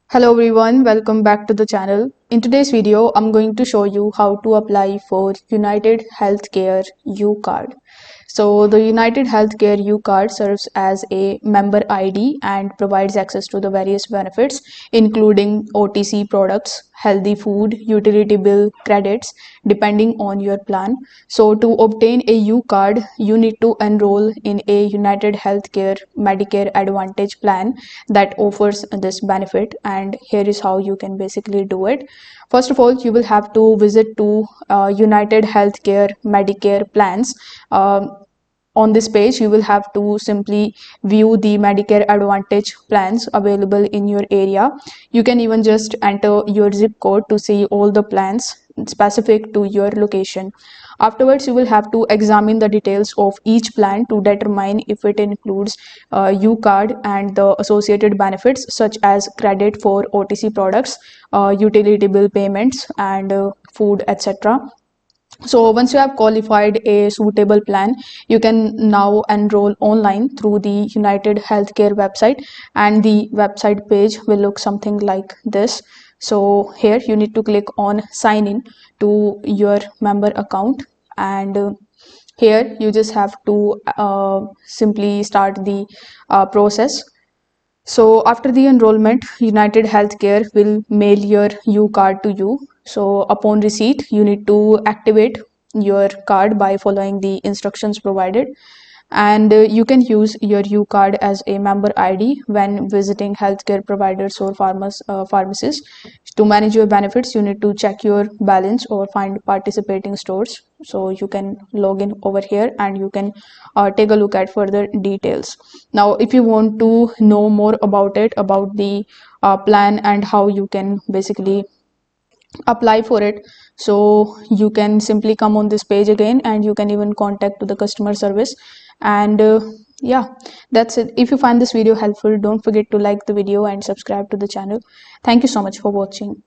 Hello everyone, welcome back to the channel. In today's video, I'm going to show you how to apply for United Healthcare UCard. So the United Healthcare UCard serves as a member ID and provides access to the various benefits including OTC products, healthy food, utility bill credits depending on your plan. So to obtain a UCard, you need to enroll in a United Healthcare Medicare Advantage plan that offers this benefit, and here is how you can basically do it. First of all, you will have to visit to United Healthcare Medicare plans. On this page, you will have to simply view the Medicare Advantage plans available in your area. You can even just enter your zip code to see all the plans specific to your location. Afterwards, you will have to examine the details of each plan to determine if it includes UCard and the associated benefits such as credit for OTC products, utility bill payments, and food, etc. So once you have qualified a suitable plan, you can now enroll online through the United Healthcare website, and the website page will look something like this. So here you need to click on sign in to your member account, and here you just have to simply start the process. So after the enrollment, United Healthcare will mail your U card to you. So upon receipt, you need to activate your card by following the instructions provided. And you can use your U card as a member ID when visiting healthcare providers or pharmacies. To manage your benefits, you need to check your balance or find participating stores. So you can log in over here and you can take a look at further details. Now, if you want to know more about it, about the plan and how you can basically apply for it, so you can simply come on this page again and you can even contact to the customer service. And yeah, that's it. If you find this video helpful, don't forget to like the video and subscribe to the channel. Thank you so much for watching.